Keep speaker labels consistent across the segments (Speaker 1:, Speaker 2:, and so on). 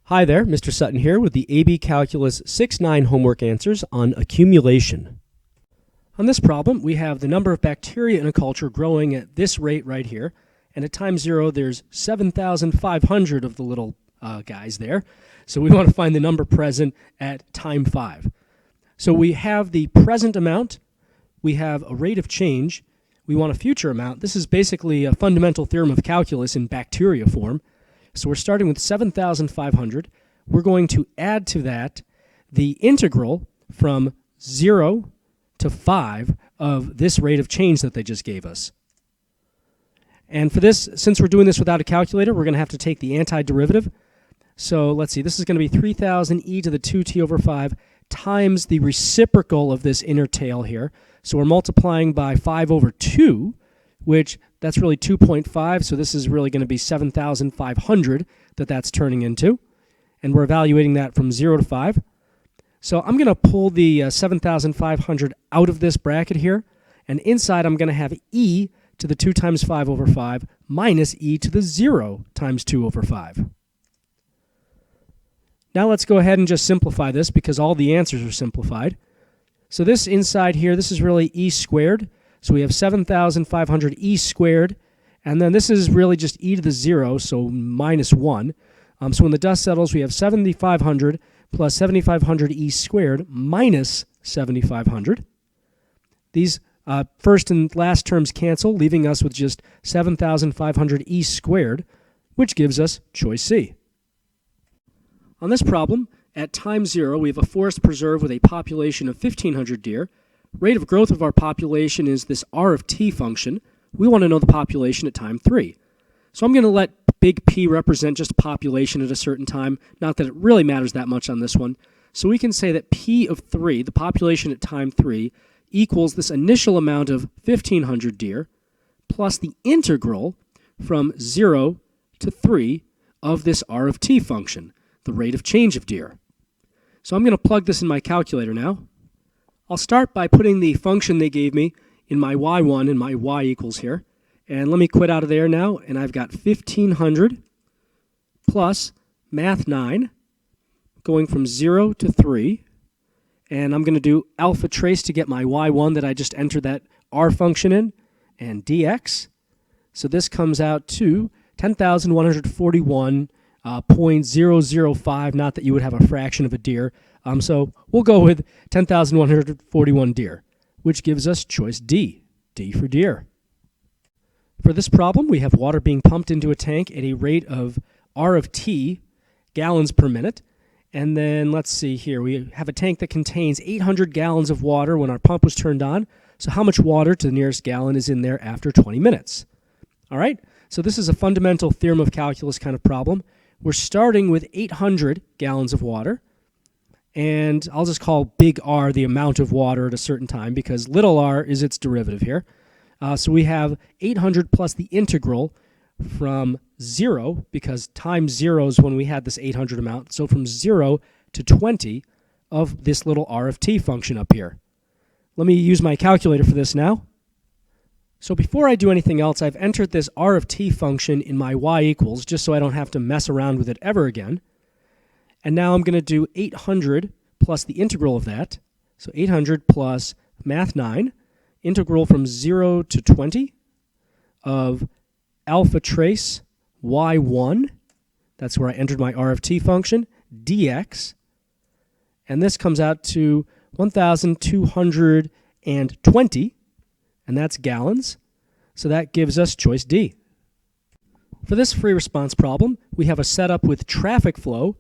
Speaker 1: Hi there, Mr. Sutton here with the AB Calculus 6-9 homework answers on accumulation. On this problem, we have the number of bacteria in a culture growing at this rate right here, and at time 0 there's 7,500 of the little guys there. So we want to find the number present at time 5. So we have the present amount, we have a rate of change, we want a future amount. This is basically a fundamental theorem of calculus in bacteria form. So we're starting with 7,500. We're going to add to that the integral from 0 to 5 of this rate of change that they just gave us. And for this, since we're doing this without a calculator, we're going to have to take the antiderivative. So let's see, this is going to be 3,000 e to the 2t over 5 times the reciprocal of this inner tail here. So we're multiplying by 5 over 2, which that's really 2.5, so this is really going to be 7,500 that's turning into. And we're evaluating that from 0 to 5. So I'm going to pull the 7,500 out of this bracket here, and inside I'm going to have e to the 2 times 5 over 5 minus e to the 0 times 2 over 5. Now let's go ahead and just simplify this because all the answers are simplified. So this inside here, this is really e squared. So we have 7,500 e squared, and then this is really just e to the 0, so minus 1. So when the dust settles, we have 7,500 plus 7,500 e squared minus 7,500. These first and last terms cancel, leaving us with just 7,500 e squared, which gives us choice C. On this problem, at time 0, we have a forest preserve with a population of 1,500 deer. Rate of growth of our population is this r of t function. We want to know the population at time 3. So I'm going to let big P represent just population at a certain time, not that it really matters that much on this one. So we can say that P of 3, the population at time 3, equals this initial amount of 1,500 deer plus the integral from 0 to 3 of this r of t function, the rate of change of deer. So I'm going to plug this in my calculator now. I'll start by putting the function they gave me in my y1 and my y equals here. And let me quit out of there now, and I've got 1,500 plus math 9 going from 0 to 3. And I'm going to do alpha trace to get my y1 that I just entered that r function in, and dx. So this comes out to 10,141.005, not that you would have a fraction of a deer. So we'll go with 10,141 deer, which gives us choice D, D for deer. For this problem, we have water being pumped into a tank at a rate of R of T gallons per minute. And then let's see here, we have a tank that contains 800 gallons of water when our pump was turned on. So how much water to the nearest gallon is in there after 20 minutes? All right, so this is a fundamental theorem of calculus kind of problem. We're starting with 800 gallons of water. And I'll just call big R the amount of water at a certain time because little r is its derivative here. So we have 800 plus the integral from 0, because time 0 is when we had this 800 amount. So from 0 to 20 of this little r of t function up here. Let me use my calculator for this now. So before I do anything else, I've entered this r of t function in my y equals just so I don't have to mess around with it ever again. And now I'm going to do 800 plus the integral of that. So 800 plus math 9, integral from 0 to 20 of alpha trace y1. That's where I entered my r of t function, dx. And this comes out to 1,220, and that's gallons. So that gives us choice D. For this free response problem, we have a setup with traffic flow,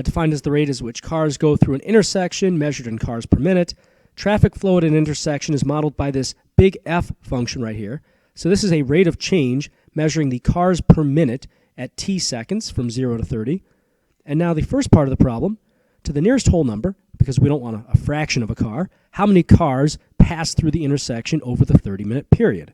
Speaker 1: defined as the rate at which cars go through an intersection measured in cars per minute. Traffic flow at an intersection is modeled by this big F function right here. So this is a rate of change measuring the cars per minute at t seconds from 0 to 30. And now the first part of the problem, to the nearest whole number, because we don't want a fraction of a car, how many cars pass through the intersection over the 30-minute period?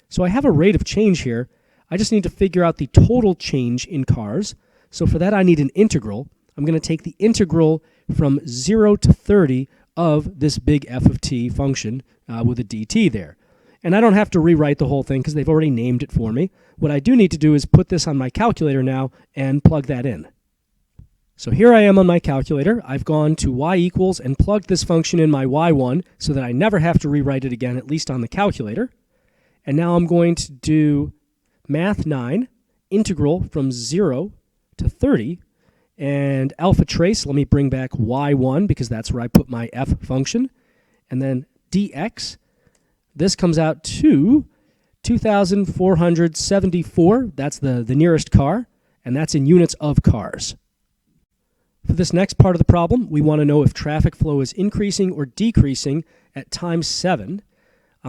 Speaker 1: So I have a rate of change here. I just need to figure out the total change in cars. So for that I need an integral. I'm going to take the integral from 0 to 30 of this big f of t function with a dt there. And I don't have to rewrite the whole thing because they've already named it for me. What I do need to do is put this on my calculator now and plug that in. So here I am on my calculator. I've gone to y equals and plugged this function in my y1 so that I never have to rewrite it again, at least on the calculator. And now I'm going to do math 9, integral from 0 to 30, and alpha trace, let me bring back y1 because that's where I put my f function, and then dx. This comes out to 2,474. That's the nearest car, and that's in units of cars. For this next part of the problem, we want to know if traffic flow is increasing or decreasing at time 7.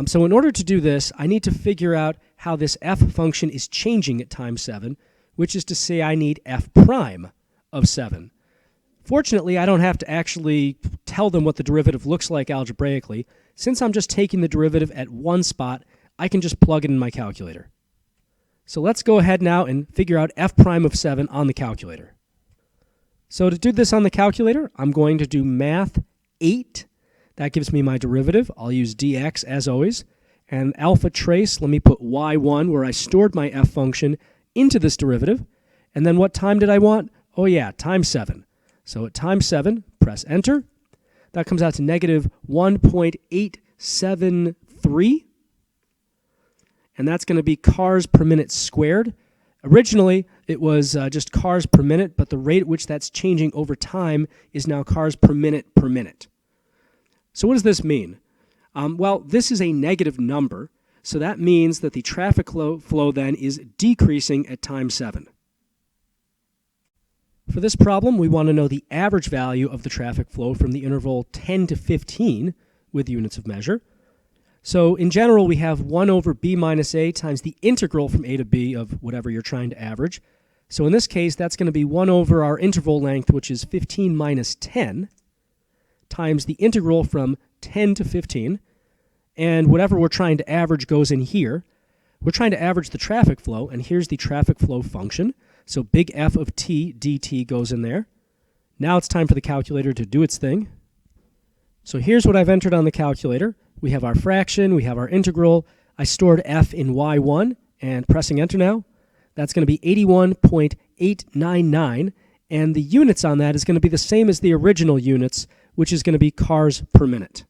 Speaker 1: So in order to do this, I need to figure out how this f function is changing at time 7, which is to say I need f prime of 7. Fortunately, I don't have to actually tell them what the derivative looks like algebraically. Since I'm just taking the derivative at one spot, I can just plug it in my calculator. So let's go ahead now and figure out f prime of 7 on the calculator. So to do this on the calculator, I'm going to do math 8. That gives me my derivative. I'll use dx as always. And alpha trace, let me put y1 where I stored my f function into this derivative. And then what time did I want? Oh yeah, time 7. So at time 7, press enter. That comes out to negative 1.873. And that's going to be cars per minute squared. Originally, it was just cars per minute, but the rate at which that's changing over time is now cars per minute per minute. So what does this mean? Well, this is a negative number, so that means that the traffic flow then is decreasing at time 7. For this problem, we want to know the average value of the traffic flow from the interval 10 to 15 with units of measure. So in general, we have 1 over b minus a times the integral from a to b of whatever you're trying to average. So in this case, that's going to be 1 over our interval length, which is 15 minus 10, times the integral from 10 to 15. And whatever we're trying to average goes in here. We're trying to average the traffic flow, and here's the traffic flow function. So big F of t dt goes in there. Now it's time for the calculator to do its thing. So here's what I've entered on the calculator. We have our fraction, we have our integral. I stored f in y1, and pressing enter now, that's going to be 81.899, and the units on that is going to be the same as the original units, which is going to be cars per minute.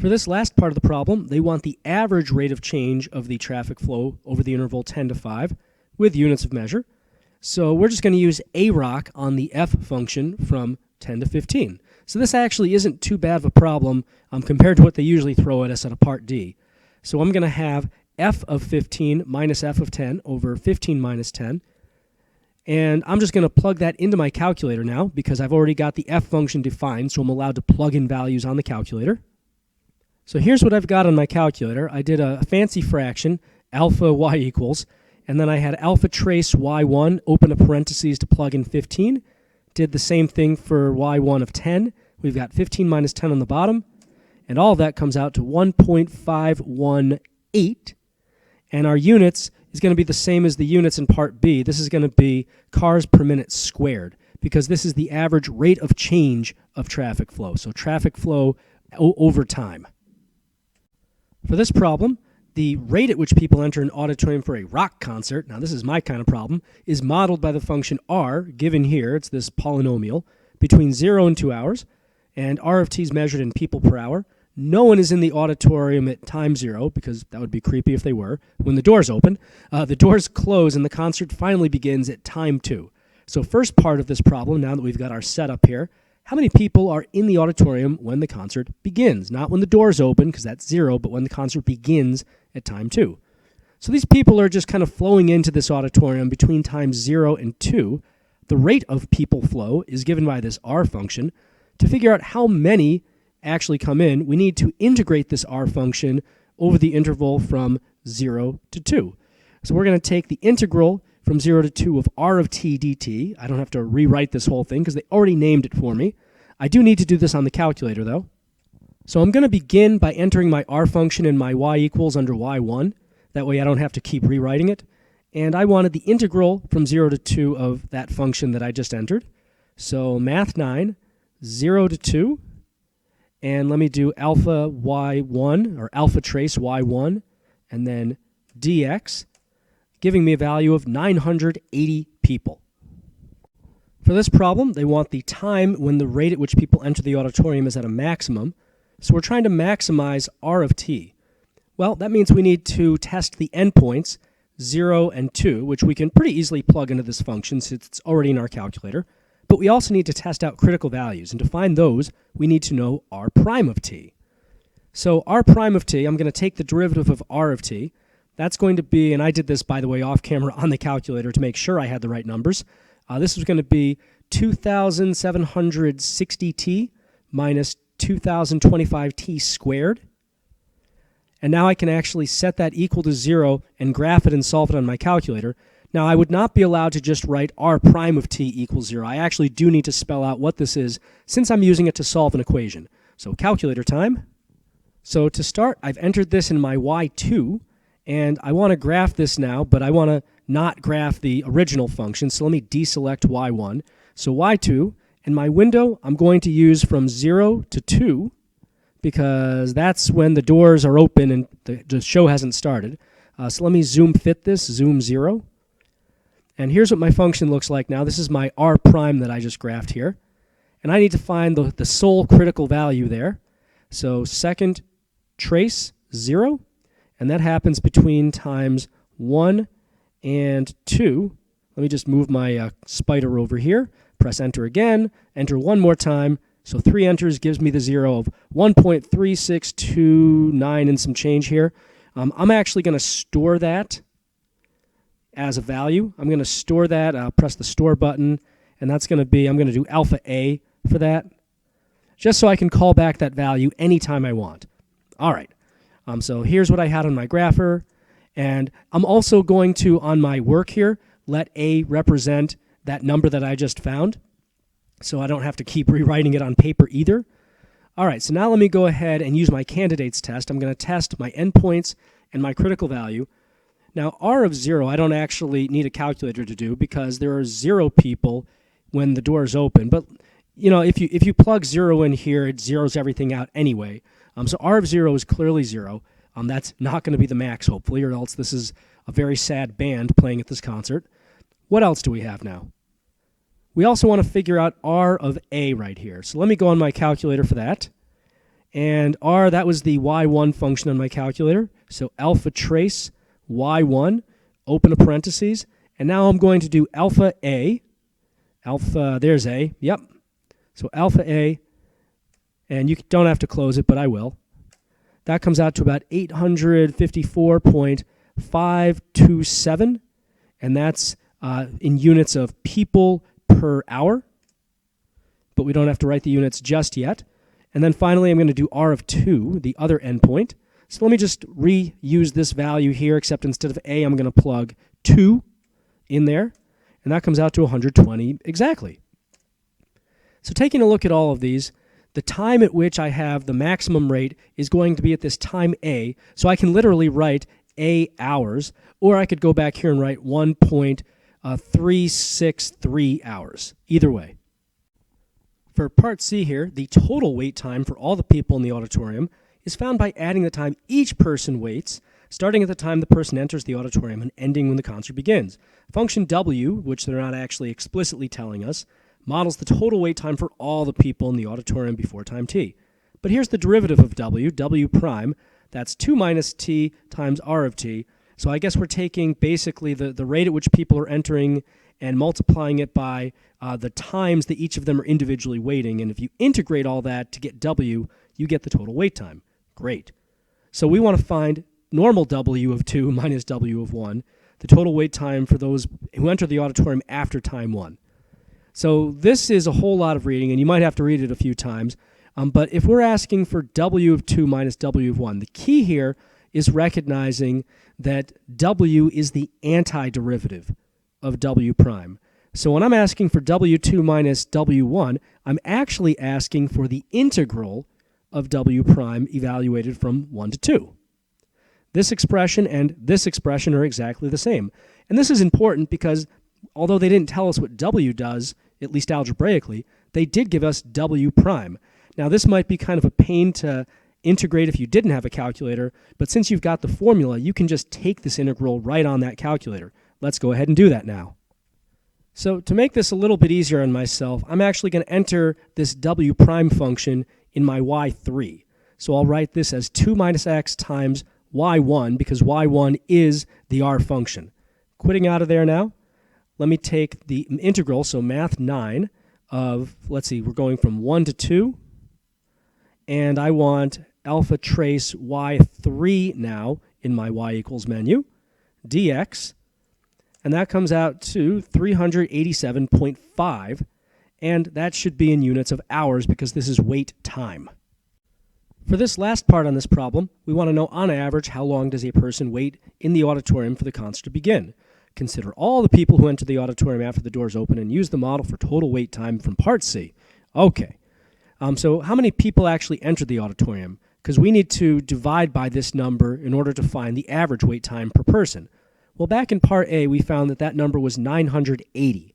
Speaker 1: For this last part of the problem, they want the average rate of change of the traffic flow over the interval 10 to 5 with units of measure. So we're just going to use AROC on the f function from 10 to 15. So this actually isn't too bad of a problem compared to what they usually throw at us at a part D. So I'm going to have f of 15 minus f of 10 over 15 minus 10. And I'm just going to plug that into my calculator now because I've already got the f function defined, so I'm allowed to plug in values on the calculator. So here's what I've got on my calculator. I did a fancy fraction, alpha y equals, and then I had alpha trace y1, open a parentheses to plug in 15. Did the same thing for y1 of 10. We've got 15 minus 10 on the bottom, and all of that comes out to 1.518. And our units is going to be the same as the units in part B. This is going to be cars per minute squared because this is the average rate of change of traffic flow. So traffic flow over time. For this problem, the rate at which people enter an auditorium for a rock concert, now this is my kind of problem, is modeled by the function r, given here, it's this polynomial, between 0 and 2 hours, and r of t is measured in people per hour. No one is in the auditorium at time 0, because that would be creepy if they were, when the doors open. The doors close and the concert finally begins at time 2. So first part of this problem, now that we've got our setup here, how many people are in the auditorium when the concert begins? Not when the doors open, because that's 0, but when the concert begins at time 2. So these people are just kind of flowing into this auditorium between times 0 and 2. The rate of people flow is given by this r function. To figure out how many actually come in, we need to integrate this r function over the interval from 0 to 2. So we're going to take the integral from 0 to 2 of r of t dt. I don't have to rewrite this whole thing because they already named it for me. I do need to do this on the calculator though. So I'm going to begin by entering my r function in my y equals under y1. That way I don't have to keep rewriting it. And I wanted the integral from 0 to 2 of that function that I just entered. So math 9, 0 to 2. And let me do alpha y1, or alpha trace y1, and then dx, giving me a value of 980 people. For this problem, they want the time when the rate at which people enter the auditorium is at a maximum. So we're trying to maximize r of t. Well, that means we need to test the endpoints, 0 and 2, which we can pretty easily plug into this function since it's already in our calculator. But we also need to test out critical values. And to find those, we need to know r prime of t. So r prime of t, I'm going to take the derivative of r of t. That's going to be, and I did this, by the way, off camera on the calculator to make sure I had the right numbers. This is going to be 2,760t minus 2,025t squared. And now I can actually set that equal to 0 and graph it and solve it on my calculator. Now, I would not be allowed to just write r prime of t equals 0. I actually do need to spell out what this is since I'm using it to solve an equation. So calculator time. So to start, I've entered this in my y2, and I want to graph this now, but I want to not graph the original function, so let me deselect y1. So y2, and my window I'm going to use from 0 to 2, because that's when the doors are open and the show hasn't started. So let me zoom fit this, zoom 0. And here's what my function looks like now. This is my r prime that I just graphed here. And I need to find the sole critical value there. So second trace, 0. And that happens between times 1 and 2. Let me just move my spider over here. Press enter again. Enter one more time. So 3 enters gives me the 0 of 1.3629 and some change here. I'm actually going to store that as a value. I'm going to store that. Press the store button. And that's going to be, I'm going to do alpha A for that, just so I can call back that value anytime I want. All right. So here's what I had on my grapher. And I'm also going to, on my work here, let A represent that number that I just found, so I don't have to keep rewriting it on paper either. All right, so now let me go ahead and use my candidates test. I'm going to test my endpoints and my critical value. Now, r of 0, I don't actually need a calculator to do because there are 0 people when the door is open. But you know, if you plug 0 in here, it zeroes everything out anyway. So r of 0 is clearly 0. That's not going to be the max, hopefully, or else this is a very sad band playing at this concert. What else do we have now? We also want to figure out r of a right here. So let me go on my calculator for that. And r, that was the y1 function on my calculator. So alpha trace y1, open a parentheses. And now I'm going to do alpha a. Alpha, there's a, yep. So alpha a, and you don't have to close it, but I will. That comes out to about 854.527, and that's in units of people per hour, but we don't have to write the units just yet. And then finally, I'm going to do r of 2, the other endpoint. So let me just reuse this value here, except instead of a, I'm going to plug 2 in there, and that comes out to 120 exactly. So taking a look at all of these, the time at which I have the maximum rate is going to be at this time A. So I can literally write A hours, or I could go back here and write 1.363 hours. Either way. For part C here, the total wait time for all the people in the auditorium is found by adding the time each person waits, starting at the time the person enters the auditorium and ending when the concert begins. Function W, which they're not actually explicitly telling us, models the total wait time for all the people in the auditorium before time t. But here's the derivative of w, w prime. That's 2 minus t times r of t. So I guess we're taking basically the rate at which people are entering and multiplying it by the times that each of them are individually waiting. And if you integrate all that to get w, you get the total wait time. Great. So we want to find normal w of 2 minus w of 1, the total wait time for those who enter the auditorium after time 1. So this is a whole lot of reading, and you might have to read it a few times. But if we're asking for w of 2 minus w of 1, the key here is recognizing that w is the antiderivative of w prime. So when I'm asking for w2 minus w1, I'm actually asking for the integral of w prime evaluated from 1 to 2. This expression and this expression are exactly the same. And this is important because although they didn't tell us what w does, at least algebraically, they did give us w prime. Now this might be kind of a pain to integrate if you didn't have a calculator, but since you've got the formula, you can just take this integral right on that calculator. Let's go ahead and do that now. So to make this a little bit easier on myself, I'm actually going to enter this w prime function in my y3. So I'll write this as 2 minus x times y1 because y1 is the r function. Quitting out of there now, let me take the integral, so math 9 of, let's see, we're going from 1 to 2, and I want alpha trace y3 now in my y equals menu, dx, and that comes out to 387.5, and that should be in units of hours because this is wait time. For this last part on this problem, we want to know on average how long does a person wait in the auditorium for the concert to begin. Consider all the people who enter the auditorium after the doors open and use the model for total wait time from part C. Okay, so how many people actually enter the auditorium? Because we need to divide by this number in order to find the average wait time per person. Well, back in part A, we found that that number was 980.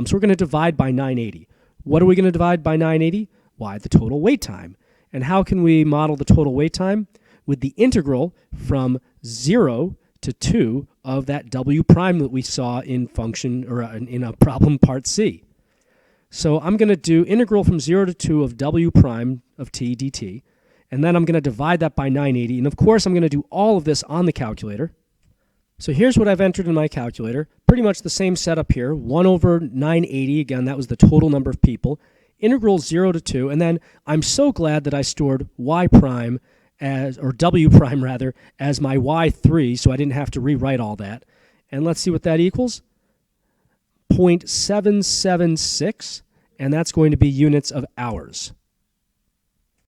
Speaker 1: So we're going to divide by 980. What are we going to divide by 980? Why, the total wait time. And how can we model the total wait time? With the integral from 0 to 2 of that w prime that we saw in function or in a problem part C. So I'm going to do integral from 0 to 2 of w prime of t dt, and then I'm going to divide that by 980, and of course I'm going to do all of this on the calculator. So here's what I've entered in my calculator. Pretty much the same setup here, 1 over 980, again that was the total number of people, integral 0 to 2, and then I'm so glad that I stored y prime as, or w prime rather, as my y3, so I didn't have to rewrite all that. And let's see what that equals. 0.776, and that's going to be units of hours.